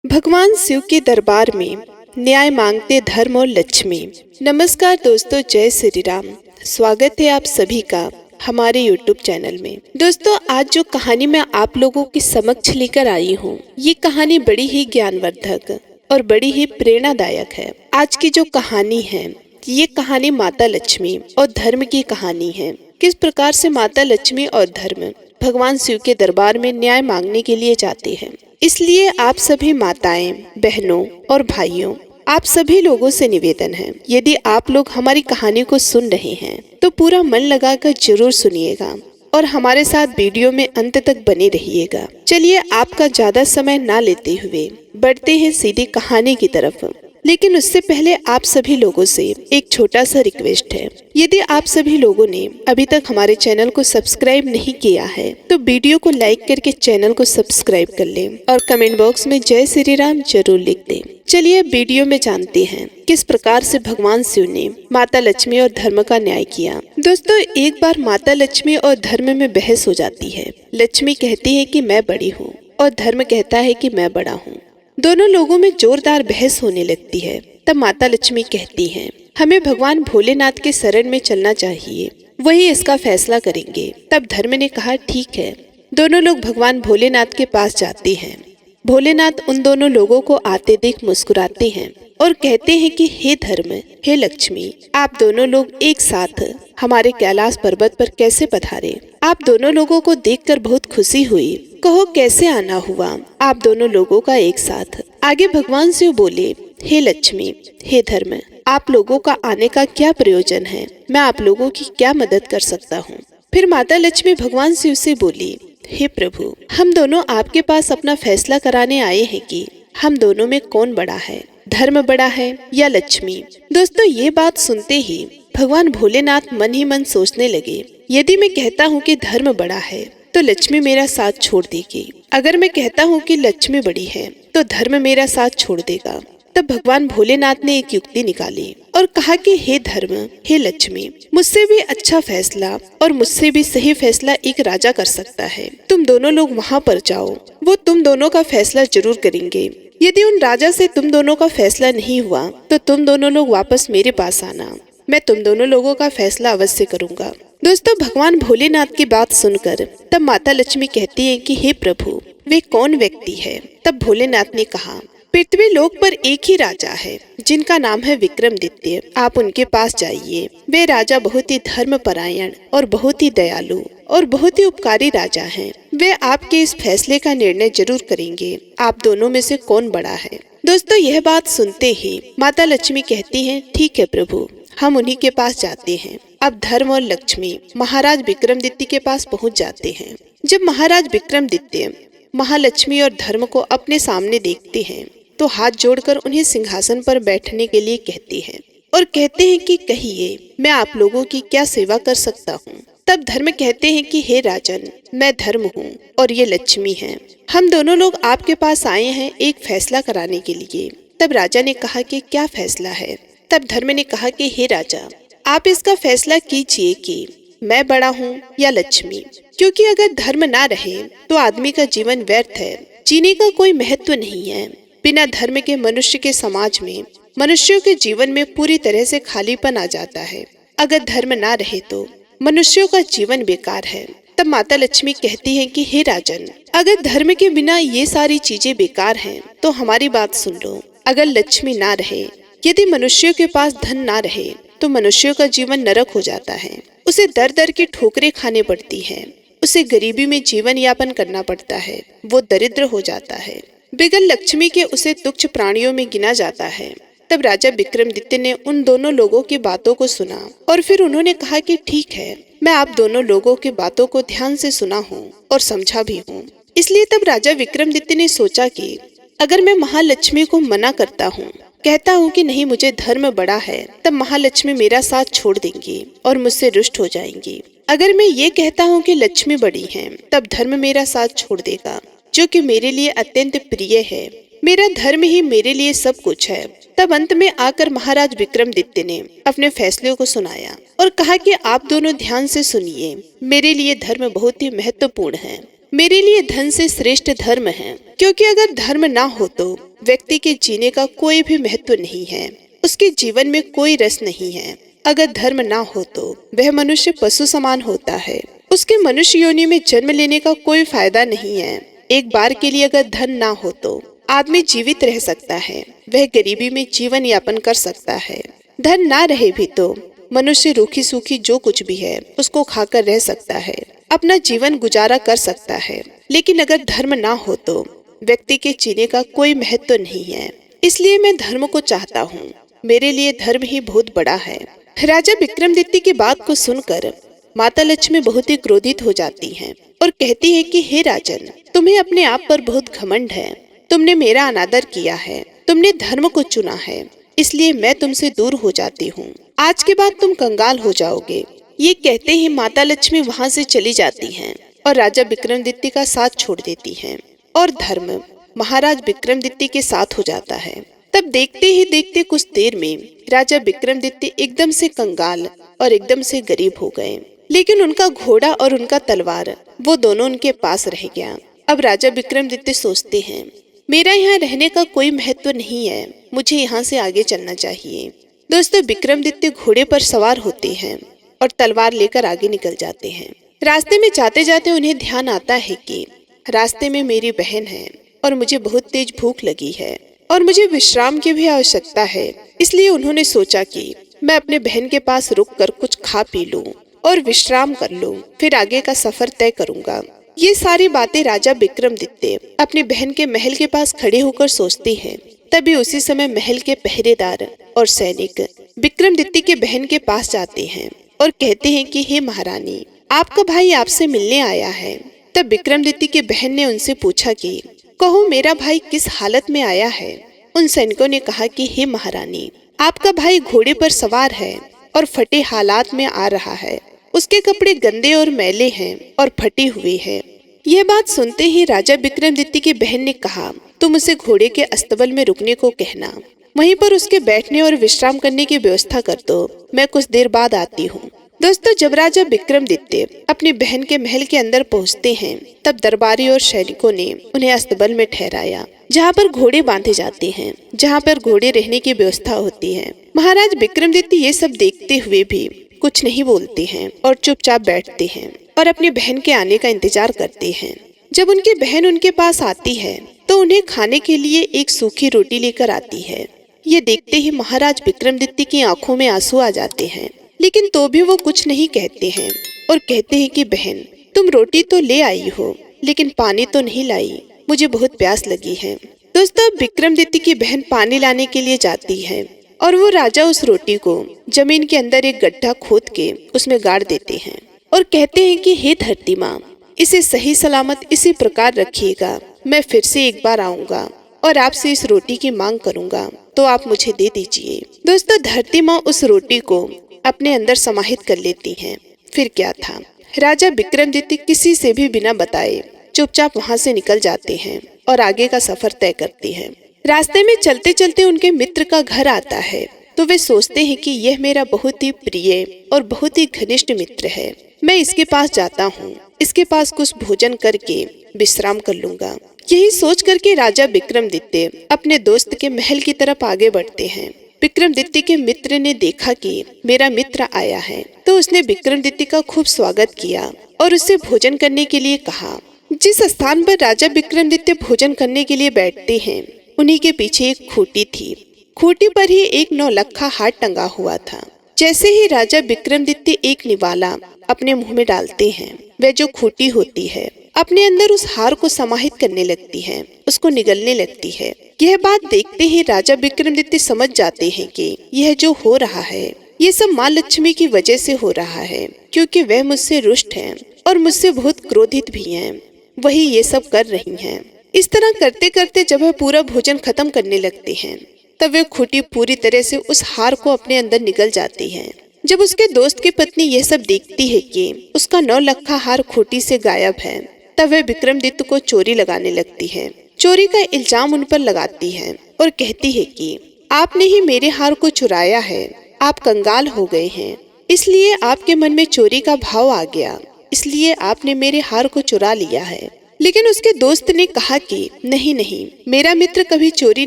भगवान शिव के दरबार में न्याय मांगते धर्म और लक्ष्मी। नमस्कार दोस्तों, जय श्री राम। स्वागत है आप सभी का हमारे YouTube चैनल में। दोस्तों, आज जो कहानी मैं आप लोगों के समक्ष लेकर आई हूँ, ये कहानी बड़ी ही ज्ञानवर्धक और बड़ी ही प्रेरणादायक है। आज की जो कहानी है, ये कहानी माता लक्ष्मी और धर्म की कहानी है। किस प्रकार से माता लक्ष्मी और धर्म भगवान शिव के दरबार में न्याय मांगने के लिए जाते हैं। इसलिए आप सभी माताएं, बहनों और भाइयों, आप सभी लोगों से निवेदन है, यदि आप लोग हमारी कहानी को सुन रहे हैं तो पूरा मन लगाकर जरूर सुनिएगा और हमारे साथ वीडियो में अंत तक बने रहिएगा। चलिए, आपका ज्यादा समय ना लेते हुए बढ़ते हैं सीधी कहानी की तरफ। लेकिन उससे पहले आप सभी लोगों से एक छोटा सा रिक्वेस्ट है। यदि आप सभी लोगों ने अभी तक हमारे चैनल को सब्सक्राइब नहीं किया है तो वीडियो को लाइक करके चैनल को सब्सक्राइब कर लें और कमेंट बॉक्स में जय श्री राम जरूर लिख दें। चलिए वीडियो में जानते हैं किस प्रकार से भगवान शिव ने माता लक्ष्मी और धर्म का न्याय किया। दोस्तों, एक बार माता लक्ष्मी और धर्म में बहस हो जाती है। लक्ष्मी कहती है कि मैं बड़ी हूँ और धर्म कहता है कि मैं बड़ा हूँ। दोनों लोगों में जोरदार बहस होने लगती है। तब माता लक्ष्मी कहती हैं, हमें भगवान भोलेनाथ के शरण में चलना चाहिए, वही इसका फैसला करेंगे। तब धर्म ने कहा, ठीक है। दोनों लोग भगवान भोलेनाथ के पास जाते हैं। भोलेनाथ उन दोनों लोगों को आते देख मुस्कुराते हैं और कहते हैं कि हे धर्म, हे लक्ष्मी, आप दोनों लोग एक साथ हमारे कैलाश पर्वत पर कैसे पधारे। आप दोनों लोगों को देखकर बहुत खुशी हुई। कहो कैसे आना हुआ आप दोनों लोगों का एक साथ। आगे भगवान शिव बोले, हे लक्ष्मी, हे धर्म, आप लोगों का आने का क्या प्रयोजन है, मैं आप लोगों की क्या मदद कर सकता हूँ। फिर माता लक्ष्मी भगवान शिव से बोली, हे प्रभु, हम दोनों आपके पास अपना फैसला कराने आए हैं कि हम दोनों में कौन बड़ा है, धर्म बड़ा है या लक्ष्मी। दोस्तों, ये बात सुनते ही भगवान भोलेनाथ मन ही मन सोचने लगे, यदि मैं कहता हूँ कि धर्म बड़ा है तो लक्ष्मी मेरा साथ छोड़ देगी। अगर मैं कहता हूँ कि लक्ष्मी बड़ी है तो धर्म मेरा साथ छोड़ देगा। तब भगवान भोलेनाथ ने एक युक्ति निकाली और कहा कि हे धर्म, हे लक्ष्मी, मुझसे भी अच्छा फैसला और मुझसे भी सही फैसला एक राजा कर सकता है। तुम दोनों लोग वहाँ पर जाओ, वो तुम दोनों का फैसला जरूर करेंगे। यदि उन राजा से तुम दोनों का फैसला नहीं हुआ तो तुम दोनों लोग वापस मेरे पास आना, मैं तुम दोनों लोगों का फैसला अवश्य करूंगा। दोस्तों, भगवान भोलेनाथ की बात सुनकर तब माता लक्ष्मी कहती है कि हे प्रभु, वे कौन व्यक्ति है। तब भोलेनाथ ने कहा, पृथ्वी लोक पर एक ही राजा है जिनका नाम है विक्रमादित्य। आप उनके पास जाइए। वे राजा बहुत ही धर्मपरायण और बहुत ही दयालु और बहुत ही उपकारी राजा हैं। वे आपके इस फैसले का निर्णय जरूर करेंगे, आप दोनों में से कौन बड़ा है। दोस्तों, यह बात सुनते ही माता लक्ष्मी कहती हैं, ठीक है प्रभु, हम उन्हीं के पास जाते हैं। अब धर्म और लक्ष्मी महाराज विक्रमादित्य के पास पहुंच जाते हैं। जब महाराज विक्रमादित्य महालक्ष्मी और धर्म को अपने सामने देखते हैं तो हाथ जोड़कर उन्हें सिंहासन पर बैठने के लिए कहते हैं और कहते हैं कि कहिए, मैं आप लोगों की क्या सेवा कर सकता हूँ। तब धर्म कहते हैं कि हे राजन, मैं धर्म हूँ और ये लक्ष्मी है। हम दोनों लोग आपके पास आए हैं एक फैसला कराने के लिए। तब राजा ने कहा कि क्या फैसला है। तब धर्म ने कहा कि हे राजा, आप इसका फैसला कीजिए कि मैं बड़ा हूँ या लक्ष्मी, क्योंकि अगर धर्म ना रहे तो आदमी का जीवन व्यर्थ है, जीने का कोई महत्व नहीं है। बिना धर्म के मनुष्य के समाज में, मनुष्यों के जीवन में पूरी तरह से खालीपन आ जाता है। अगर धर्म ना रहे तो मनुष्यों का जीवन बेकार है। तब माता लक्ष्मी कहती है कि हे राजन, अगर धर्म के बिना ये सारी चीजें बेकार हैं तो हमारी बात सुन लो। अगर लक्ष्मी ना रहे, यदि मनुष्यों के पास धन ना रहे तो मनुष्यों का जीवन नरक हो जाता है। उसे दर दर की ठोकरें खाने पड़ती हैं, उसे गरीबी में जीवन यापन करना पड़ता है, वो दरिद्र हो जाता है। बिगर लक्ष्मी के उसे तुच्छ प्राणियों में गिना जाता है। तब राजा विक्रमादित्य ने उन दोनों लोगों की बातों को सुना और फिर उन्होंने कहा कि ठीक है, मैं आप दोनों लोगों की बातों को ध्यान से सुना हूँ और समझा भी हूँ। इसलिए तब राजा विक्रमादित्य ने सोचा कि अगर मैं महालक्ष्मी को मना करता हूँ, कहता हूँ कि नहीं मुझे धर्म बड़ा है, तब महालक्ष्मी मेरा साथ छोड़ देंगी और मुझसे रुष्ट हो जाएंगी। अगर मैं ये कहता हूँ कि लक्ष्मी बड़ी है, तब धर्म मेरा साथ छोड़ देगा, जो कि मेरे लिए अत्यंत प्रिय है। मेरा धर्म ही मेरे लिए सब कुछ है। तब अंत में आकर महाराज विक्रमादित्य ने अपने फैसले को सुनाया और कहा कि आप दोनों ध्यान से सुनिए, मेरे लिए धर्म बहुत ही महत्वपूर्ण है। मेरे लिए धन से श्रेष्ठ धर्म है, क्योंकि अगर धर्म ना हो तो व्यक्ति के जीने का कोई भी महत्व नहीं है, उसके जीवन में कोई रस नहीं है। अगर धर्म ना हो तो वह मनुष्य पशु समान होता है, उसके मनुष्य योनि में जन्म लेने का कोई फायदा नहीं है। एक बार के लिए अगर धन ना हो तो आदमी जीवित रह सकता है, वह गरीबी में जीवन यापन कर सकता है। धन ना रहे भी तो मनुष्य रूखी सूखी जो कुछ भी है उसको खाकर रह सकता है, अपना जीवन गुजारा कर सकता है। लेकिन अगर धर्म ना हो तो व्यक्ति के जीने का कोई महत्व नहीं है। इसलिए मैं धर्म को चाहता हूँ, मेरे लिए धर्म ही बहुत बड़ा है। राजा विक्रमादित्य की बात को सुनकर माता लक्ष्मी बहुत ही क्रोधित हो जाती हैं और कहती है कि हे राजन, तुम्हें अपने आप पर बहुत घमंड है, तुमने मेरा अनादर किया है, तुमने धर्म को चुना है, इसलिए मैं तुमसे दूर हो जाती हूँ। आज के बाद तुम कंगाल हो जाओगे। ये कहते ही माता लक्ष्मी वहाँ से चली जाती हैं और राजा विक्रमादित्य का साथ छोड़ देती हैं और धर्म महाराज विक्रमादित्य के साथ हो जाता है। तब देखते ही देखते कुछ देर में राजा विक्रमादित्य एकदम से कंगाल और एकदम से गरीब हो गए। लेकिन उनका घोड़ा और उनका तलवार वो दोनों उनके पास रह गया। अब राजा विक्रमादित्य सोचते हैं, मेरा यहाँ रहने का कोई महत्व नहीं है, मुझे यहाँ से आगे चलना चाहिए। दोस्तों, विक्रमादित्य घोड़े पर सवार होते हैं और तलवार लेकर आगे निकल जाते हैं। रास्ते में जाते जाते उन्हें ध्यान आता है कि रास्ते में मेरी बहन है और मुझे बहुत तेज भूख लगी है और मुझे विश्राम की भी आवश्यकता है। इसलिए उन्होंने सोचा कि मैं अपने बहन के पास रुककर कुछ खा पी लूं और विश्राम कर लूं, फिर आगे का सफर तय करूंगा। ये सारी बातें राजा विक्रमादित्य अपनी बहन के महल के पास खड़े होकर सोचते हैं। तभी उसी समय महल के पहरेदार और सैनिक विक्रमादित्य के बहन के पास जाते हैं और कहते हैं कि हे महारानी, आपका भाई आपसे मिलने आया है। तब विक्रमादित्य की बहन ने उनसे पूछा कि कहो मेरा भाई किस हालत में आया है। उन सैनिकों ने कहा कि हे महारानी, आपका भाई घोड़े पर सवार है और फटे हालात में आ रहा है, उसके कपड़े गंदे और मैले हैं और फटे हुए हैं। यह बात सुनते ही राजा विक्रमादित्य की बहन ने कहा, तुम उसे घोड़े के अस्तबल में रुकने को कहना, वहीं पर उसके बैठने और विश्राम करने की व्यवस्था कर दो, मैं कुछ देर बाद आती हूँ। दोस्तों, जब राजा विक्रमादित्य अपनी बहन के महल के अंदर पहुंचते हैं तब दरबारी और सैनिकों ने उन्हें अस्तबल में ठहराया, जहां पर घोड़े बांधे जाते हैं, जहां पर घोड़े रहने की व्यवस्था होती है। महाराज विक्रमादित्य ये सब देखते हुए भी कुछ नहीं बोलते हैं और चुपचाप बैठते हैं और अपनी बहन के आने का इंतजार करते हैं। जब उनकी बहन उनके पास आती है तो उन्हें खाने के लिए एक सूखी रोटी लेकर आती है। ये देखते ही महाराज विक्रमादित्य की आंखों में आंसू आ जाते हैं, लेकिन तो भी वो कुछ नहीं कहते हैं और कहते हैं कि बहन, तुम रोटी तो ले आई हो लेकिन पानी तो नहीं लाई, मुझे बहुत प्यास लगी है। दोस्तों, विक्रमादित्य की बहन पानी लाने के लिए जाती है और वो राजा उस रोटी को जमीन के अंदर एक गड्ढा खोद के उसमें गाड़ देते हैं और कहते हैं कि हे धरती माँ, इसे सही सलामत इसी प्रकार रखिएगा, मैं फिर से एक बार आऊंगा और आपसे इस रोटी की मांग करूंगा तो आप मुझे दे दीजिए। दोस्तों, धरती माँ उस रोटी को अपने अंदर समाहित कर लेती हैं। फिर क्या था, राजा विक्रमादित्य किसी से भी बिना बताए चुपचाप वहां से निकल जाते हैं और आगे का सफर तय करते हैं। रास्ते में चलते चलते उनके मित्र का घर आता है तो वे सोचते हैं कि यह मेरा बहुत ही प्रिय और बहुत ही घनिष्ठ मित्र है, मैं इसके पास जाता हूँ, इसके पास कुछ भोजन करके विश्राम कर लूंगा। यही सोच करके राजा विक्रमादित्य अपने दोस्त के महल की तरफ आगे बढ़ते हैं। विक्रमादित्य के मित्र ने देखा कि मेरा मित्र आया है तो उसने विक्रमादित्य का खूब स्वागत किया और उससे भोजन करने के लिए कहा। जिस स्थान पर राजा विक्रमादित्य भोजन करने के लिए बैठते हैं उन्हीं के पीछे एक खूंटी थी। खूंटी पर ही एक नौलखा हार टंगा हुआ था। जैसे ही राजा विक्रमादित्य एक निवाला अपने मुंह में डालते हैं, वह जो खूंटी होती है अपने अंदर उस हार को समाहित करने लगती है, उसको निगलने लगती है। यह बात देखते ही राजा विक्रमादित्य समझ जाते हैं कि यह जो हो रहा है ये सब माँ लक्ष्मी की वजह से हो रहा है, क्योंकि वह मुझसे रुष्ट हैं और मुझसे बहुत क्रोधित भी हैं, वही ये सब कर रही हैं। इस तरह करते करते जब वह पूरा भोजन खत्म करने लगते हैं तब वह खूंटी पूरी तरह से उस हार को अपने अंदर निगल जाती है। जब उसके दोस्त की पत्नी यह सब देखती है कि उसका नौलखा हार खूंटी से गायब है, तब वह विक्रमादित्य को चोरी लगाने लगती है। चोरी का इल्जाम उन पर लगाती है और कहती है कि आपने ही मेरे हार को चुराया है, आप कंगाल हो गए हैं, इसलिए आपके मन में चोरी का भाव आ गया, इसलिए आपने मेरे हार को चुरा लिया है। लेकिन उसके दोस्त ने कहा कि नहीं नहीं, मेरा मित्र कभी चोरी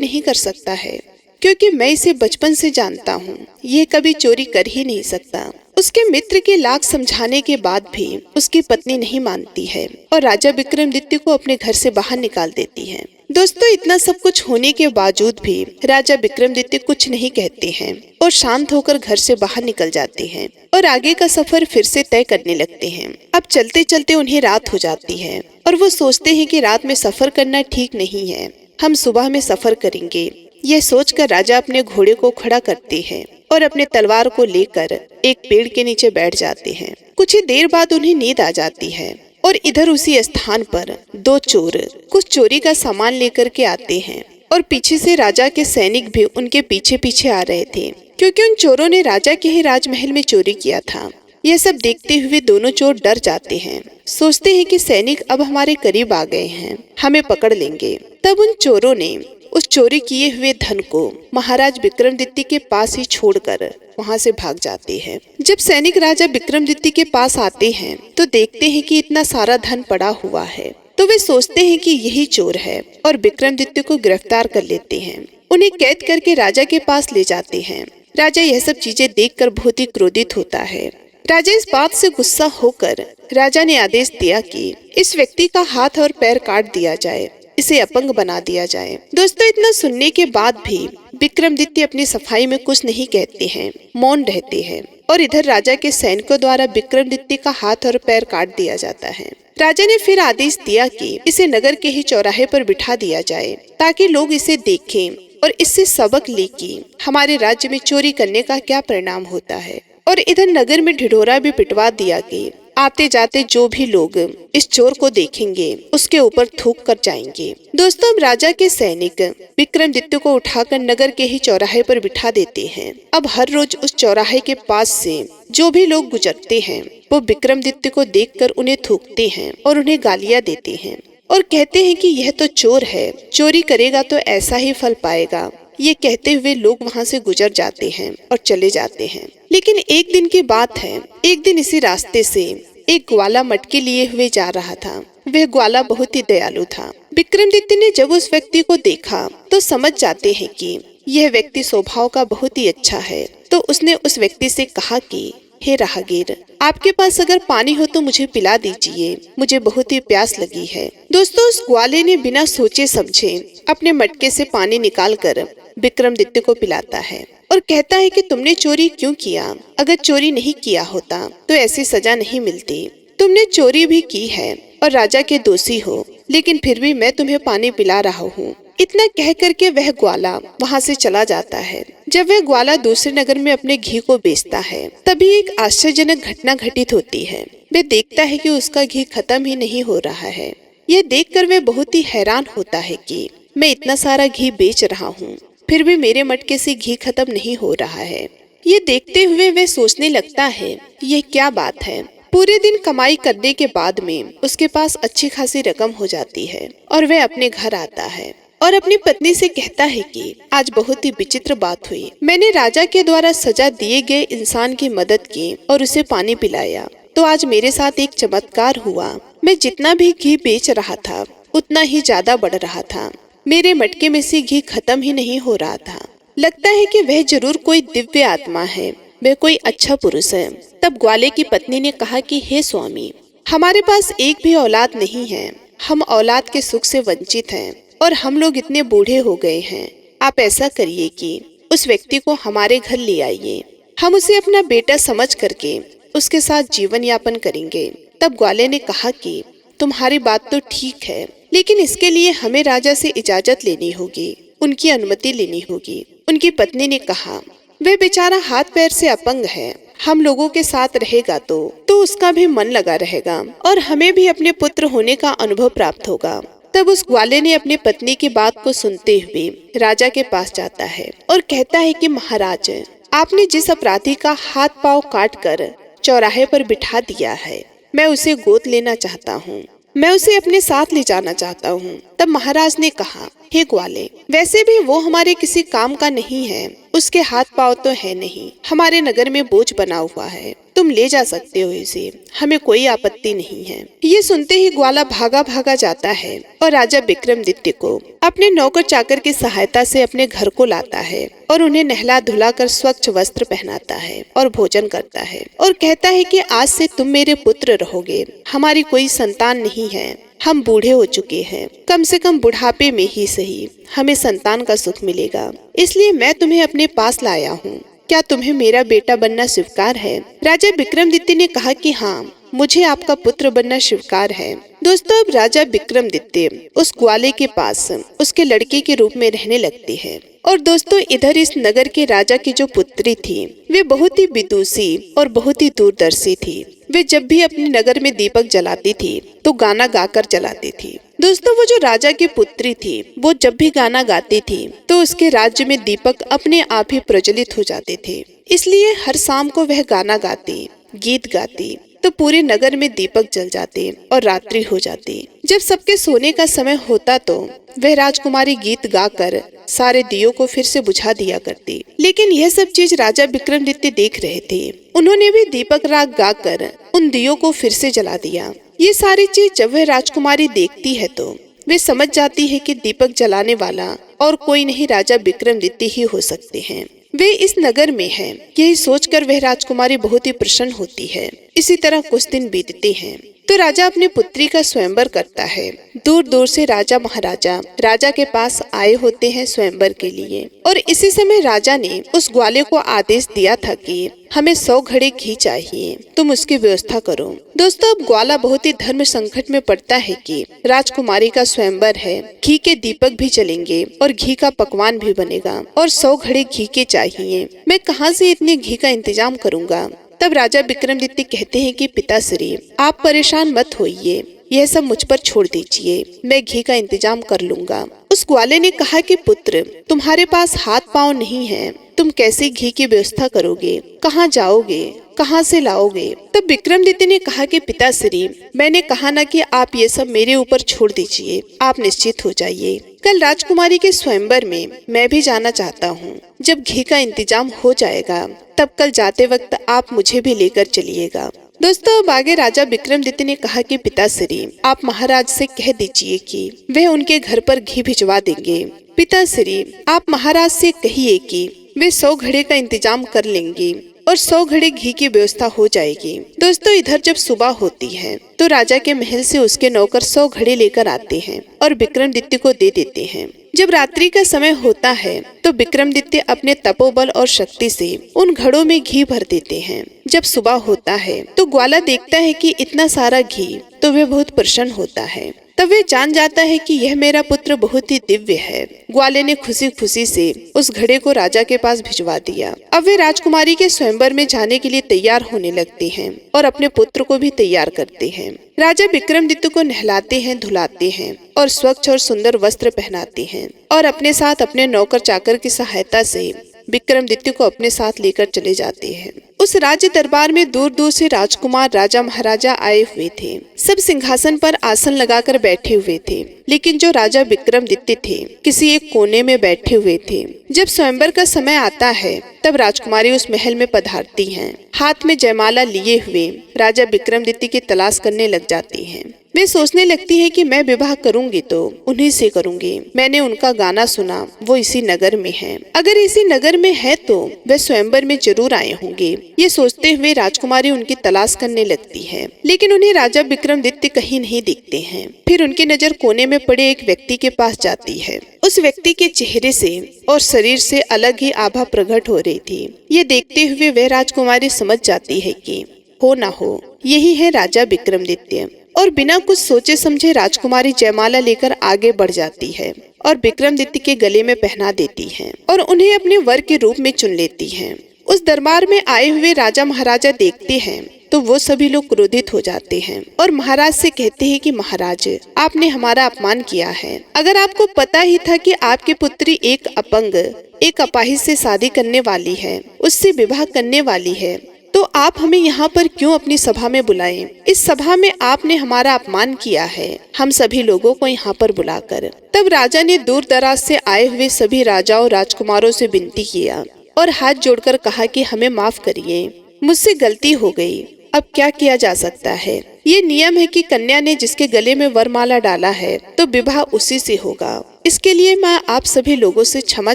नहीं कर सकता है, क्योंकि मैं इसे बचपन से जानता हूँ, ये कभी चोरी कर ही नहीं सकता। उसके मित्र के लाख समझाने के बाद भी उसकी पत्नी नहीं मानती है और राजा विक्रमादित्य को अपने घर से बाहर निकाल देती है। दोस्तों, इतना सब कुछ होने के बावजूद भी राजा विक्रमादित्य कुछ नहीं कहते हैं और शांत होकर घर से बाहर निकल जाते हैं और आगे का सफर फिर से तय करने लगते हैं। अब चलते चलते उन्हें रात हो जाती है और वो सोचते हैं कि रात में सफर करना ठीक नहीं है, हम सुबह में सफर करेंगे। यह सोचकर राजा अपने घोड़े को खड़ा करते हैं और अपने तलवार को लेकर एक पेड़ के नीचे बैठ जाते हैं। कुछ ही देर बाद उन्हें नींद आ जाती है और इधर उसी स्थान पर दो चोर कुछ चोरी का सामान लेकर के आते हैं और पीछे से राजा के सैनिक भी उनके पीछे पीछे आ रहे थे, क्योंकि उन चोरों ने राजा के ही राजमहल में चोरी किया था। यह सब देखते हुए दोनों चोर डर जाते हैं, सोचते हैं कि सैनिक अब हमारे करीब आ गए हैं, हमें पकड़ लेंगे। तब उन चोरों ने उस चोरी किए हुए धन को महाराज विक्रमादित्य के पास ही छोड़कर वहां से भाग जाते हैं। जब सैनिक राजा विक्रमादित्य के पास आते हैं तो देखते हैं कि इतना सारा धन पड़ा हुआ है, तो वे सोचते हैं कि यही चोर है और विक्रमादित्य को गिरफ्तार कर लेते हैं। उन्हें कैद करके राजा के पास ले जाते हैं। राजा यह सब चीजें देखकर बहुत ही क्रोधित होता है। राजा इस बात से गुस्सा होकर राजा ने आदेश दिया कि इस व्यक्ति का हाथ और पैर काट दिया जाए, इसे अपंग बना दिया जाए। दोस्तों, इतना सुनने के बाद भी विक्रमादित्य अपनी सफाई में कुछ नहीं कहते हैं, मौन रहते हैं और इधर राजा के सैनिकों द्वारा विक्रमादित्य का हाथ और पैर काट दिया जाता है। राजा ने फिर आदेश दिया कि इसे नगर के ही चौराहे पर बिठा दिया जाए ताकि लोग इसे देखें और इससे सबक ले कि हमारे राज्य में चोरी करने का क्या परिणाम होता है। और इधर नगर में ढिढोरा भी पिटवा दिया कि आते जाते जो भी लोग इस चोर को देखेंगे उसके ऊपर थूक कर जाएंगे। दोस्तों, अब राजा के सैनिक विक्रमादित्य को उठाकर नगर के ही चौराहे पर बिठा देते हैं। अब हर रोज उस चौराहे के पास से जो भी लोग गुजरते हैं वो विक्रमादित्य को देखकर उन्हें थूकते हैं और उन्हें गालियां देते हैं और कहते हैं कि यह तो चोर है, चोरी करेगा तो ऐसा ही फल पाएगा। ये कहते हुए लोग वहाँ से गुजर जाते हैं और चले जाते हैं। लेकिन एक दिन की बात है, एक दिन इसी रास्ते से एक ग्वाला मटके लिए हुए जा रहा था। वह ग्वाला बहुत ही दयालु था। विक्रमादित्य ने जब उस व्यक्ति को देखा तो समझ जाते हैं कि यह व्यक्ति स्वभाव का बहुत ही अच्छा है। तो उसने उस व्यक्ति से कहा कि हे राहगीर, आपके पास अगर पानी हो तो मुझे पिला दीजिए, मुझे बहुत ही प्यास लगी है। दोस्तों, उस ग्वाले ने बिना सोचे समझे अपने मटके से पानी निकालकर विक्रमादित्य को पिलाता है और कहता है कि तुमने चोरी क्यों किया? अगर चोरी नहीं किया होता तो ऐसी सजा नहीं मिलती। तुमने चोरी भी की है और राजा के दोषी हो, लेकिन फिर भी मैं तुम्हें पानी पिला रहा हूँ। इतना कह करके वह ग्वाला वहाँ से चला जाता है। जब वह ग्वाला दूसरे नगर में अपने घी को बेचता है तभी एक आश्चर्यजनक घटना घटित होती है। वह देखता है कि उसका घी खत्म ही नहीं हो रहा है। यह देखकर वह बहुत ही हैरान होता है कि मैं इतना सारा घी बेच रहा हूँ, फिर भी मेरे मटके से घी खत्म नहीं हो रहा है। ये देखते हुए वह सोचने लगता है यह क्या बात है। पूरे दिन कमाई करने के बाद में उसके पास अच्छी खासी रकम हो जाती है और वह अपने घर आता है और अपनी पत्नी से कहता है कि आज बहुत ही विचित्र बात हुई। मैंने राजा के द्वारा सजा दिए गए इंसान की मदद की और उसे पानी पिलाया, तो आज मेरे साथ एक चमत्कार हुआ। मैं जितना भी घी बेच रहा था उतना ही ज्यादा बढ़ रहा था। मेरे मटके में से घी खत्म ही नहीं हो रहा था। लगता है कि वह जरूर कोई दिव्य आत्मा है, वह कोई अच्छा पुरुष है। तब ग्वाले की पत्नी ने कहा कि हे स्वामी, हमारे पास एक भी औलाद नहीं है, हम औलाद के सुख से वंचित हैं और हम लोग इतने बूढ़े हो गए हैं। आप ऐसा करिए कि उस व्यक्ति को हमारे घर ले आइए, हम उसे अपना बेटा समझ करके उसके साथ जीवन यापन करेंगे। तब ग्वाले ने कहा कि तुम्हारी बात तो ठीक है, लेकिन इसके लिए हमें राजा से इजाजत लेनी होगी, उनकी अनुमति लेनी होगी। उनकी पत्नी ने कहा, वह बेचारा हाथ पैर से अपंग है, हम लोगों के साथ रहेगा तो उसका भी मन लगा रहेगा और हमें भी अपने पुत्र होने का अनुभव प्राप्त होगा। तब उस ग्वाले ने अपनी पत्नी की बात को सुनते हुए राजा के पास जाता है और कहता है कि महाराज, आपने जिस अपराधी का हाथ पांव काट कर चौराहे पर बिठा दिया है, मैं उसे गोद लेना चाहता हूँ, मैं उसे अपने साथ ले जाना चाहता हूँ। तब महाराज ने कहा, हे ग्वाले, वैसे भी वो हमारे किसी काम का नहीं है, उसके हाथ पांव तो है नहीं, हमारे नगर में बोझ बना हुआ है। तुम ले जा सकते हो इसे, हमें कोई आपत्ति नहीं है। ये सुनते ही ग्वाला भागा भागा जाता है और राजा विक्रमादित्य को अपने नौकर चाकर की सहायता से अपने घर को लाता है और उन्हें नहला धुलाकर स्वच्छ वस्त्र पहनाता है और भोजन करता है और कहता है कि आज से तुम मेरे पुत्र रहोगे। हमारी कोई संतान नहीं है, हम बूढ़े हो चुके हैं, कम से कम बुढ़ापे में ही सही हमें संतान का सुख मिलेगा, इसलिए मैं तुम्हें अपने पास लाया हूँ। क्या तुम्हें मेरा बेटा बनना स्वीकार है? राजा विक्रमादित्य ने कहा कि हाँ, मुझे आपका पुत्र बनना स्वीकार है। दोस्तों, अब राजा विक्रमादित्य उस ग्वाले के पास उसके लड़के के रूप में रहने लगते हैं। और दोस्तों, इधर इस नगर के राजा की जो पुत्री थी वे बहुत ही विदुषी और बहुत ही दूरदर्शी थी। वे जब भी अपने नगर में दीपक जलाती थी तो गाना गाकर जलाती थी। दोस्तों, वो जो राजा की पुत्री थी वो जब भी गाना गाती थी तो उसके राज्य में दीपक अपने आप ही प्रज्वलित हो जाते थे। इसलिए हर शाम को वह गाना गाती, गीत गाती तो पूरे नगर में दीपक जल जाते और रात्रि हो जाती। जब सबके सोने का समय होता तो वह राजकुमारी गीत गाकर सारे दियों को फिर से बुझा दिया करती। लेकिन यह सब चीज राजा विक्रमादित्य देख रहे थे। उन्होंने भी दीपक राग गाकर उन दियों को फिर से जला दिया। ये सारी चीज जब वह राजकुमारी देखती है तो वे समझ जाती है कि दीपक जलाने वाला और कोई नहीं राजा विक्रमादित्य ही हो सकते हैं। वे इस नगर में हैं, यही सोचकर वह राजकुमारी बहुत ही प्रसन्न होती है। इसी तरह कुछ दिन बीतते हैं तो राजा अपनी पुत्री का स्वयंवर करता है। दूर दूर से राजा महाराजा राजा के पास आए होते हैं स्वयंवर के लिए। और इसी समय राजा ने उस ग्वाले को आदेश दिया था कि हमें 100 घड़े घी चाहिए, तुम उसकी व्यवस्था करो। दोस्तों, अब ग्वाला बहुत ही धर्म संकट में पड़ता है कि राजकुमारी का स्वयंवर है, घी के दीपक भी जलेंगे और घी का पकवान भी बनेगा और 100 घड़े घी के चाहिए। मैं कहाँ से इतने घी का इंतजाम करूँगा? तब राजा विक्रमादित्य कहते हैं कि पिताश्री, आप परेशान मत होइए, यह सब मुझ पर छोड़ दीजिए, मैं घी का इंतजाम कर लूंगा। उस ग्वाले ने कहा कि पुत्र, तुम्हारे पास हाथ पांव नहीं है, तुम कैसे घी की व्यवस्था करोगे? कहाँ जाओगे? कहाँ से लाओगे? तब विक्रमादित्य ने कहा कि पिताश्री, मैंने कहा ना कि आप ये सब मेरे ऊपर छोड़ दीजिए, आप निश्चित हो जाइए। कल राजकुमारी के स्वयंवर में मैं भी जाना चाहता हूँ। जब घी का इंतजाम हो जाएगा तब कल जाते वक्त आप मुझे भी लेकर चलिएगा। दोस्तों, अब आगे राजा विक्रमादित्य ने कहा कि पिताश्री, आप महाराज से कह दीजिए कि वे उनके घर पर घी भिजवा देंगे। पिताश्री, आप महाराज से कहिए कि वे 100 घड़े का इंतजाम कर लेंगे और 100 घड़े घी की व्यवस्था हो जाएगी। दोस्तों, इधर जब सुबह होती है तो राजा के महल से उसके नौकर 100 घड़े लेकर आते हैं और विक्रमादित्य को दे देते हैं। जब रात्रि का समय होता है तो विक्रमादित्य अपने तपोबल और शक्ति से उन घड़ों में घी भर देते हैं। जब सुबह होता है तो ग्वाला देखता है कि इतना सारा घी, तो वह बहुत प्रसन्न होता है। तब वे जान जाता है कि यह मेरा पुत्र बहुत ही दिव्य है। ग्वाले ने खुशी खुशी से उस घड़े को राजा के पास भिजवा दिया। अब वे राजकुमारी के स्वयंवर में जाने के लिए तैयार होने लगते हैं और अपने पुत्र को भी तैयार करते हैं। राजा विक्रमादित्य को नहलाते हैं, धुलाते हैं और स्वच्छ और सुंदर वस्त्र पहनाते हैं और अपने साथ अपने नौकर चाकर की सहायता से विक्रमादित्य को अपने साथ लेकर चले जाते हैं। उस राज्य दरबार में दूर दूर से राजकुमार राजा महाराजा आए हुए थे। सब सिंहासन पर आसन लगाकर बैठे हुए थे, लेकिन जो राजा विक्रमादित्य थे किसी एक कोने में बैठे हुए थे। जब स्वयंवर का समय आता है तब राजकुमारी उस महल में पधारती हैं। हाथ में जयमाला लिए हुए राजा विक्रमादित्य की तलाश करने लग जाती हैं। वे सोचने लगती है कि मैं विवाह करूंगी तो उन्हीं से करूंगी। मैंने उनका गाना सुना, वो इसी नगर में है। अगर इसी नगर में है तो वे स्वयंवर में जरूर आए होंगे। ये सोचते हुए राजकुमारी उनकी तलाश करने लगती है, लेकिन उन्हें राजा विक्रमादित्य कहीं नहीं दिखते हैं। फिर उनकी नजर कोने में पड़े एक व्यक्ति के पास जाती है। उस व्यक्ति के चेहरे से और शरीर से अलग ही आभा प्रकट हो रही थी। ये देखते हुए वह राजकुमारी समझ जाती है कि हो ना हो यही है राजा विक्रमादित्य। और बिना कुछ सोचे समझे राजकुमारी जयमाला लेकर आगे बढ़ जाती है और विक्रमादित्य के गले में पहना देती है और उन्हें अपने वर के रूप में चुन लेती है। उस दरबार में आए हुए राजा महाराजा देखते हैं तो वो सभी लोग क्रोधित हो जाते हैं और महाराज से कहते हैं कि महाराज, आपने हमारा अपमान किया है। अगर आपको पता ही था कि आपकी पुत्री एक अपंग, एक अपाहिज से शादी करने वाली है, उससे विवाह करने वाली है, तो आप हमें यहाँ पर क्यों अपनी सभा में बुलाएं? इस सभा में आपने हमारा अपमान किया है, हम सभी लोगों को यहाँ पर बुलाकर। तब राजा ने दूर दराज से आए हुए सभी राजाओं राजकुमारों से विनती किया और हाथ जोड़कर कहा कि हमें माफ करिए, मुझसे गलती हो गई, अब क्या किया जा सकता है। ये नियम है कि कन्या ने जिसके गले में वरमाला डाला है तो विवाह उसी से होगा। इसके लिए मैं आप सभी लोगों से क्षमा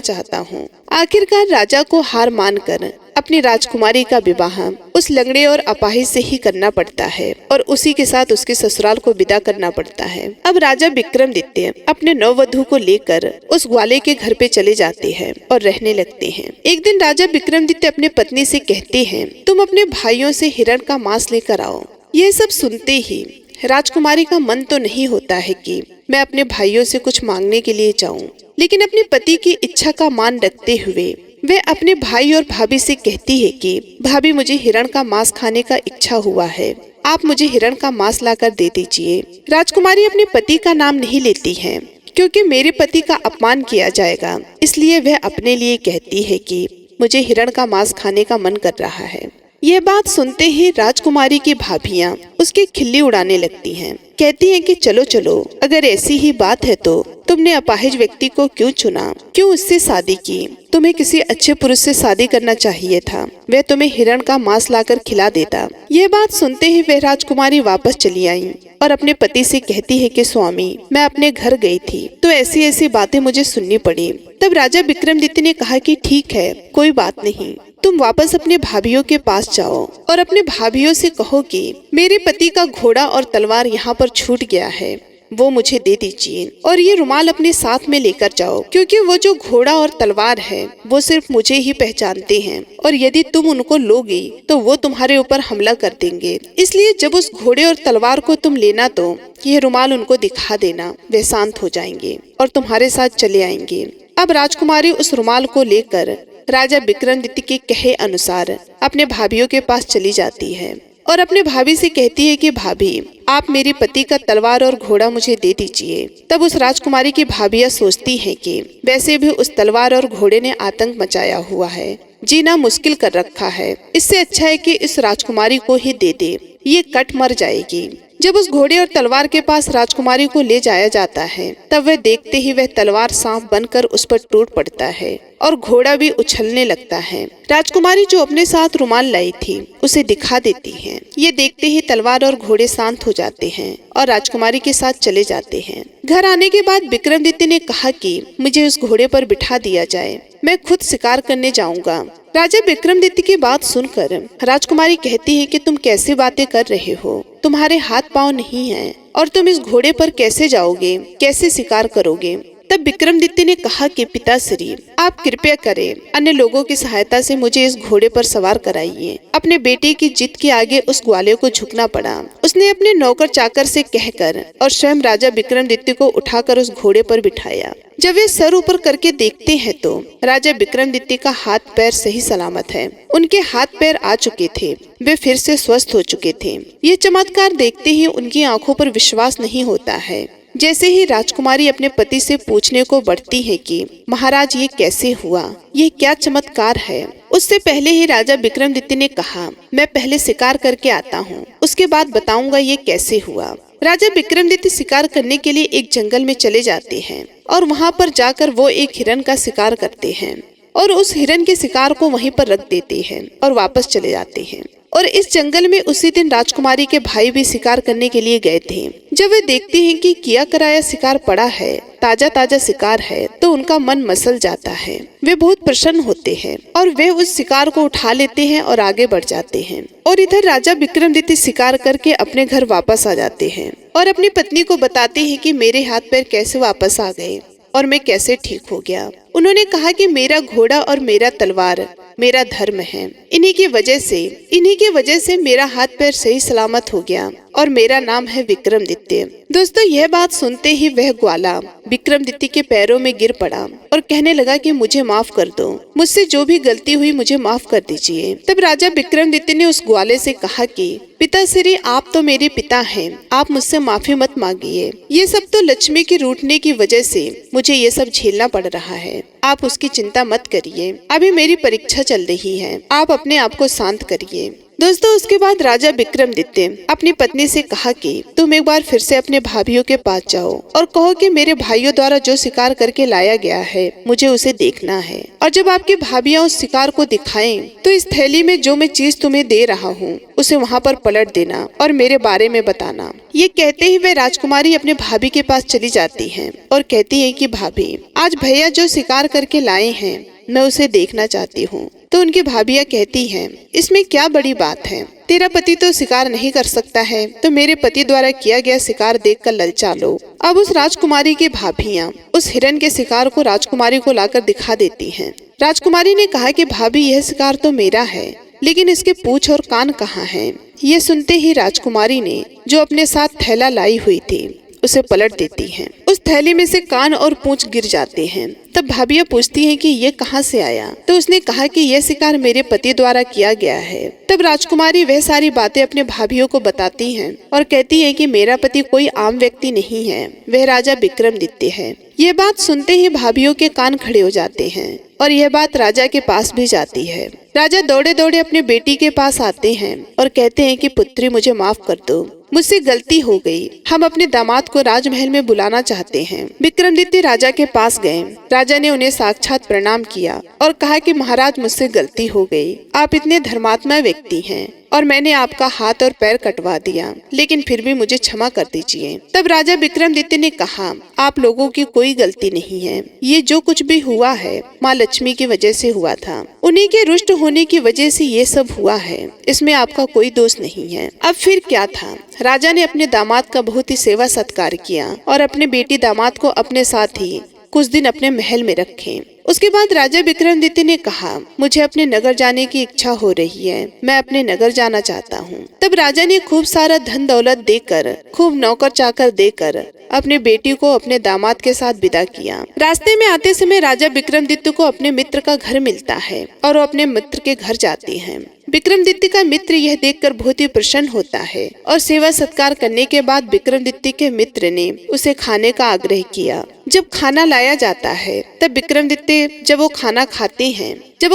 चाहता हूँ। आखिरकार राजा को हार मानकर अपनी राजकुमारी का विवाह उस लंगड़े और अपाहिज से ही करना पड़ता है और उसी के साथ उसके ससुराल को विदा करना पड़ता है। अब राजा विक्रमादित्य अपने नववधू को लेकर उस ग्वाले के घर पे चले जाते हैं और रहने लगते हैं। एक दिन राजा विक्रमादित्य अपने पत्नी से कहते हैं, तुम अपने भाइयों से हिरण का मांस लेकर आओ। यह सब सुनते ही राजकुमारी का मन तो नहीं होता है कि मैं अपने भाइयों से कुछ मांगने के लिए जाऊं, लेकिन अपने पति की इच्छा का मान रखते हुए वह अपने भाई और भाभी से कहती है कि भाभी, मुझे हिरण का मांस खाने का इच्छा हुआ है, आप मुझे हिरण का मांस लाकर दे दीजिए। राजकुमारी अपने पति का नाम नहीं लेती है क्योंकि मेरे पति का अपमान किया जाएगा, इसलिए वह अपने लिए कहती है कि मुझे हिरण का मांस खाने का मन कर रहा है। यह बात सुनते ही राजकुमारी की भाभियां उसकी खिल्ली उड़ाने लगती हैं। कहती हैं कि चलो चलो, अगर ऐसी ही बात है तो तुमने अपाहिज व्यक्ति को क्यों चुना, क्यों उससे शादी की? तुम्हें किसी अच्छे पुरुष से शादी करना चाहिए था, वह तुम्हें हिरण का मांस लाकर खिला देता। यह बात सुनते ही वह राजकुमारी वापस चली आई और अपने पति से कहती है कि स्वामी, मैं अपने घर गई थी तो ऐसी ऐसी बातें मुझे सुननी पड़ी। तब राजा विक्रमादित्य ने कहा कि ठीक है, कोई बात नहीं, तुम वापस अपने भाभियों के पास जाओ और अपने भाभियों से कहो कि मेरे पति का घोड़ा और तलवार यहाँ पर छूट गया है, वो मुझे दे दीजिए और ये रुमाल अपने साथ में लेकर जाओ, क्योंकि वो जो घोड़ा और तलवार है वो सिर्फ मुझे ही पहचानते हैं और यदि तुम उनको लोगी तो वो तुम्हारे ऊपर हमला कर देंगे। इसलिए जब उस घोड़े और तलवार को तुम लेना तो ये रुमाल उनको दिखा देना, वे शांत हो जाएंगे और तुम्हारे साथ चले आएंगे। अब राजकुमारी उस रुमाल को लेकर राजा विक्रमादित्य के कहे अनुसार अपने भाभियों के पास चली जाती है और अपने भाभी से कहती है कि भाभी, आप मेरे पति का तलवार और घोड़ा मुझे दे दीजिए। तब उस राजकुमारी की भाभियां सोचती हैं कि वैसे भी उस तलवार और घोड़े ने आतंक मचाया हुआ है, जीना मुश्किल कर रखा है, इससे अच्छा है कि इस राजकुमारी को ही दे दे, ये कट मर जाएगी। जब उस घोड़े और तलवार के पास राजकुमारी को ले जाया जाता है तब वह देखते ही वह तलवार सांप बनकर उस पर टूट पड़ता है और घोड़ा भी उछलने लगता है। राजकुमारी जो अपने साथ रुमाल लाई थी उसे दिखा देती है। ये देखते ही तलवार और घोड़े शांत हो जाते हैं और राजकुमारी के साथ चले जाते हैं। घर आने के बाद विक्रमादित्य ने कहा कि मुझे उस घोड़े पर बिठा दिया जाए, मैं खुद शिकार करने जाऊंगा। राजा विक्रमादित्य की बात सुनकर राजकुमारी कहती है कि तुम कैसी बातें कर रहे हो, तुम्हारे हाथ पांव नहीं हैं और तुम इस घोड़े पर कैसे जाओगे, कैसे शिकार करोगे? तब विक्रमादित्य ने कहा कि पिताश्री, आप कृपया करें, अन्य लोगों की सहायता से मुझे इस घोड़े पर सवार कराइए। अपने बेटे की जिद के आगे उस ग्वाले को झुकना पड़ा। उसने अपने नौकर चाकर से कहकर और स्वयं राजा विक्रमादित्य को उठाकर उस घोड़े पर बिठाया। जब वे सर ऊपर करके देखते हैं तो राजा विक्रमादित्य का हाथ पैर सही सलामत है। उनके हाथ पैर आ चुके थे, वे फिर से स्वस्थ हो चुके थे। ये चमत्कार देखते ही उनकी आंखों पर विश्वास नहीं होता है। जैसे ही राजकुमारी अपने पति से पूछने को बढ़ती है कि महाराज ये कैसे हुआ, ये क्या चमत्कार है, उससे पहले ही राजा विक्रमादित्य ने कहा, मैं पहले शिकार करके आता हूँ, उसके बाद बताऊंगा ये कैसे हुआ। राजा विक्रमादित्य शिकार करने के लिए एक जंगल में चले जाते हैं और वहाँ पर जाकर वो एक हिरण का शिकार करते हैं और उस हिरण के शिकार को वहीं पर रख देते हैं और वापस चले जाते हैं। और इस जंगल में उसी दिन राजकुमारी के भाई भी शिकार करने के लिए गए थे। जब वे देखते हैं कि किया कराया शिकार पड़ा है, ताजा ताजा शिकार है, तो उनका मन मसल जाता है। वे बहुत प्रसन्न होते हैं और वे उस शिकार को उठा लेते हैं और आगे बढ़ जाते हैं। और इधर राजा विक्रमादित्य शिकार करके अपने घर वापस आ जाते हैं और अपनी पत्नी को बताते हैं कि मेरे हाथ पैर कैसे वापस आ गए और मैं कैसे ठीक हो गया। उन्होंने कहा कि मेरा घोड़ा और मेरा तलवार मेरा धर्म है, इन्हीं की वजह से मेरा हाथ पैर सही सलामत हो गया और मेरा नाम है विक्रमादित्य। दोस्तों, यह बात सुनते ही वह ग्वाला विक्रमादित्य के पैरों में गिर पड़ा और कहने लगा कि मुझे माफ कर दो, मुझसे जो भी गलती हुई मुझे माफ कर दीजिए। तब राजा विक्रमादित्य ने उस ग्वाले से कहा कि पिताश्री, आप तो मेरे पिता हैं, आप मुझसे माफी मत मांगिए। ये सब तो लक्ष्मी के रूठने की वजह से मुझे ये सब झेलना पड़ रहा है, आप उसकी चिंता मत करिए। अभी मेरी परीक्षा चल रही है, आप अपने आप को शांत करिए। दोस्तों उसके बाद राजा विक्रमादित्य अपनी पत्नी से कहा कि तुम एक बार फिर से अपने भाइयों के पास जाओ और कहो कि मेरे भाइयों द्वारा जो शिकार करके लाया गया है मुझे उसे देखना है, और जब आपकी भाभियां उस शिकार को दिखाएं तो इस थैली में जो मैं चीज तुम्हें दे रहा हूँ उसे वहाँ पर पलट देना और मेरे बारे में बताना। ये कहते ही वह राजकुमारी अपने भाभी के पास चली जाती है और कहती है कि भाभी, आज भैया जो शिकार करके लाए हैं मैं उसे देखना चाहती हूँ। तो उनकी भाभियाँ कहती हैं, इसमें क्या बड़ी बात है, तेरा पति तो शिकार नहीं कर सकता है, तो मेरे पति द्वारा किया गया शिकार देखकर ललचा लो। अब उस राजकुमारी की भाभियाँ उस हिरन के शिकार को राजकुमारी को लाकर दिखा देती हैं। राजकुमारी ने कहा कि भाभी, यह शिकार तो मेरा है, लेकिन इसके पूंछ और कान कहाँ हैं? ये सुनते ही राजकुमारी ने जो अपने साथ थैला लाई हुई थी उसे पलट देती हैं। उस थैली में से कान और पूंछ गिर जाते हैं। तब भाभियाँ पूछती हैं कि ये कहाँ से आया? तो उसने कहा कि यह शिकार मेरे पति द्वारा किया गया है। तब राजकुमारी वह सारी बातें अपने भाभियों को बताती हैं और कहती है कि मेरा पति कोई आम व्यक्ति नहीं है, वह राजा विक्रमादित्य है। ये बात सुनते ही भाभियों के कान खड़े हो जाते हैं और यह बात राजा के पास भी जाती है। राजा दौड़े दौड़े अपने बेटी के पास आते हैं और कहते हैं कि पुत्री, मुझे माफ कर दो, मुझसे गलती हो गई, हम अपने दामाद को राजमहल में बुलाना चाहते हैं। विक्रमादित्य राजा के पास गए। राजा ने उन्हें साक्षात प्रणाम किया और कहा कि महाराज, मुझसे गलती हो गई, आप इतने धर्मात्मा व्यक्ति हैं और मैंने आपका हाथ और पैर कटवा दिया, लेकिन फिर भी मुझे क्षमा कर दीजिए। तब राजा विक्रमादित्य ने कहा, आप लोगों की कोई गलती नहीं है, ये जो कुछ भी हुआ है माँ लक्ष्मी की वजह से हुआ था, उन्हीं के रुष्ट होने की वजह से ये सब हुआ है, इसमें आपका कोई दोष नहीं है। अब फिर क्या था, राजा ने अपने दामाद का बहुत ही सेवा सत्कार किया और अपने बेटी दामाद को अपने साथ ही कुछ दिन अपने महल में रखे। उसके बाद राजा विक्रमादित्य ने कहा, मुझे अपने नगर जाने की इच्छा हो रही है, मैं अपने नगर जाना चाहता हूँ। तब राजा ने खूब सारा धन दौलत देकर, खूब नौकर चाकर देकर अपने बेटी को अपने दामाद के साथ विदा किया। रास्ते में आते समय राजा विक्रमादित्य को अपने मित्र का घर मिलता है और वो अपने मित्र के घर जाते हैं। विक्रमादित्य का मित्र यह देखकर बहुत ही प्रसन्न होता है और सेवा सत्कार करने के बाद विक्रमादित्य के मित्र ने उसे खाने का आग्रह किया। जब खाना लाया जाता है तब विक्रमादित्य जब वो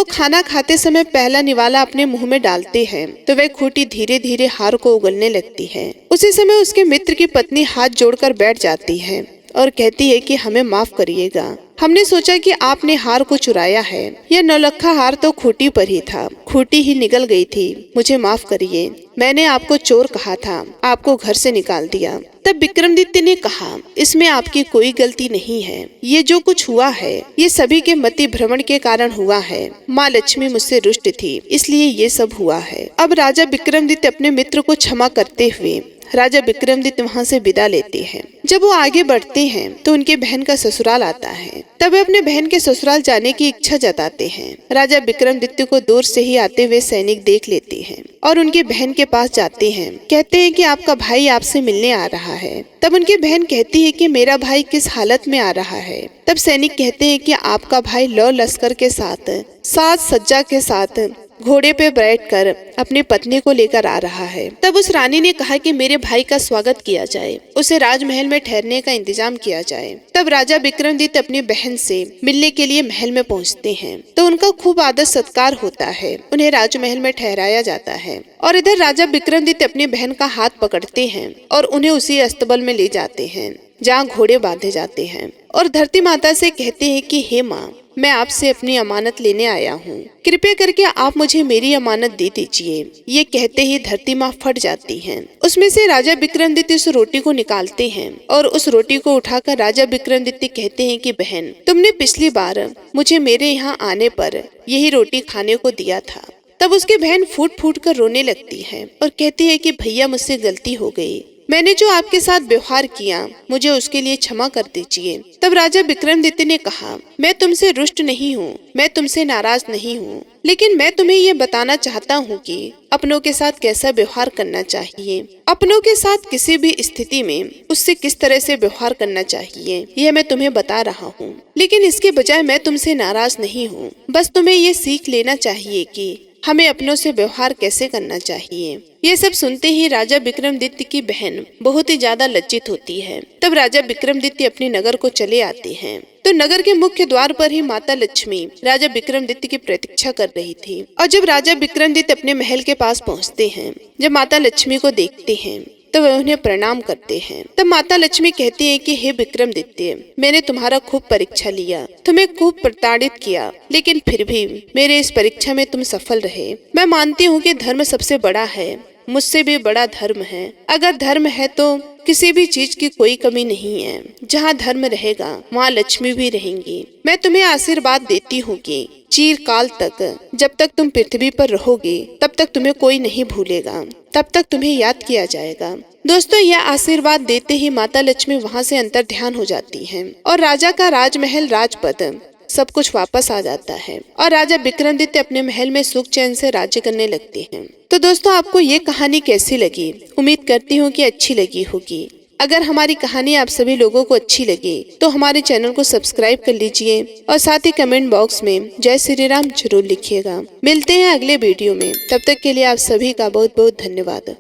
खाना खाते समय पहला निवाला अपने मुंह में डालते हैं तो वह खूंटी धीरे धीरे हार को उगलने लगती है। उसी समय उसके मित्र की पत्नी हाथ जोड़कर बैठ जाती है और कहती है कि हमें माफ करिएगा, हमने सोचा कि आपने हार को चुराया है, यह नौलखा हार तो खूंटी पर ही था, खूंटी ही निकल गई थी, मुझे माफ करिए, मैंने आपको चोर कहा था, आपको घर से निकाल दिया। तब विक्रमादित्य ने कहा, इसमें आपकी कोई गलती नहीं है, ये जो कुछ हुआ है ये सभी के मति भ्रमण के कारण हुआ है, माँ लक्ष्मी मुझसे रुष्ट थी इसलिए ये सब हुआ है। अब राजा विक्रमादित्य अपने मित्र को क्षमा करते हुए राजा विक्रमादित्य वहाँ से विदा लेते हैं। जब वो आगे बढ़ते हैं तो उनके बहन का ससुराल आता है, तब वे अपने बहन के ससुराल जाने की इच्छा जताते हैं। राजा विक्रमादित्य को दूर से ही आते हुए सैनिक देख लेते हैं और उनके बहन के पास जाते हैं, कहते हैं कि आपका भाई आपसे मिलने आ रहा है। तब उनकी बहन कहती है कि मेरा भाई किस हालत में आ रहा है? तब सैनिक कहते हैं कि आपका भाई लौ लश्कर के साथ साज सज्जा के साथ घोड़े पे बैठकर अपनी पत्नी को लेकर आ रहा है। तब उस रानी ने कहा कि मेरे भाई का स्वागत किया जाए, उसे राजमहल में ठहरने का इंतजाम किया जाए। तब राजा विक्रमादित्य अपनी बहन से मिलने के लिए महल में पहुंचते हैं तो उनका खूब आदर सत्कार होता है, उन्हें राजमहल में ठहराया जाता है। और इधर राजा विक्रमादित्य अपनी बहन का हाथ पकड़ते हैं और उन्हें उसी अस्तबल में ले जाते हैं जहाँ घोड़े बांधे जाते हैं और धरती माता से कहते हैं कि हे माँ, मैं आपसे अपनी अमानत लेने आया हूँ, कृपया करके आप मुझे मेरी अमानत दे दीजिए। ये कहते ही धरती माँ फट जाती है। उसमें से राजा विक्रमादित्य उस रोटी को निकालते हैं और उस रोटी को उठाकर राजा विक्रमादित्य कहते हैं कि बहन, तुमने पिछली बार मुझे मेरे यहाँ आने पर यही रोटी खाने को दिया था। तब उसकी बहन फूट फूट कर रोने लगती है और कहती है कि भैया, मुझसे गलती हो गई, मैंने जो आपके साथ व्यवहार किया मुझे उसके लिए क्षमा कर दीजिए। तब राजा विक्रमादित्य ने कहा, मैं तुमसे रुष्ट नहीं हूँ, मैं तुमसे नाराज नहीं हूँ, लेकिन मैं तुम्हें ये बताना चाहता हूँ कि अपनों के साथ कैसा व्यवहार करना चाहिए, अपनों के साथ किसी भी स्थिति में उससे किस तरह से व्यवहार करना चाहिए, यह मैं तुम्हें बता रहा हूँ। लेकिन इसके बजाय मैं तुमसे नाराज नहीं हूँ, बस तुम्हें ये सीख लेना चाहिए कि हमें अपनों से व्यवहार कैसे करना चाहिए। ये सब सुनते ही राजा विक्रमादित्य की बहन बहुत ही ज्यादा लज्जित होती है। तब राजा विक्रमादित्य अपने नगर को चले आते हैं। तो नगर के मुख्य द्वार पर ही माता लक्ष्मी राजा विक्रमादित्य की प्रतीक्षा कर रही थी। और जब राजा विक्रमादित्य अपने महल के पास पहुँचते हैं, जब माता लक्ष्मी को देखते हैं तो वह उन्हें प्रणाम करते हैं। तब माता लक्ष्मी कहती है कि हे विक्रमादित्य, मैंने तुम्हारा खूब परीक्षा लिया, तुम्हें खूब प्रताड़ित किया, लेकिन फिर भी मेरे इस परीक्षा में तुम सफल रहे। मैं मानती हूँ कि धर्म सबसे बड़ा है, मुझसे भी बड़ा धर्म है। अगर धर्म है तो किसी भी चीज की कोई कमी नहीं है। जहाँ धर्म रहेगा वहाँ लक्ष्मी भी रहेंगी। मैं तुम्हें आशीर्वाद देती हूँ कि चिरकाल तक, जब तक तुम पृथ्वी पर रहोगे, तब तक तुम्हें कोई नहीं भूलेगा, तब तक तुम्हें याद किया जाएगा। दोस्तों, यह आशीर्वाद देते ही माता लक्ष्मी वहाँ से अंतर्ध्यान हो जाती हैं और राजा का राजमहल, राजपद सब कुछ वापस आ जाता है और राजा विक्रमादित्य अपने महल में सुख चैन से राज्य करने लगते हैं। तो दोस्तों, आपको ये कहानी कैसी लगी? उम्मीद करती हूँ कि अच्छी लगी होगी। अगर हमारी कहानी आप सभी लोगों को अच्छी लगे तो हमारे चैनल को सब्सक्राइब कर लीजिए और साथ ही कमेंट बॉक्स में जय श्री राम जरूर लिखिएगा। मिलते हैं अगले वीडियो में, तब तक के लिए आप सभी का बहुत बहुत धन्यवाद।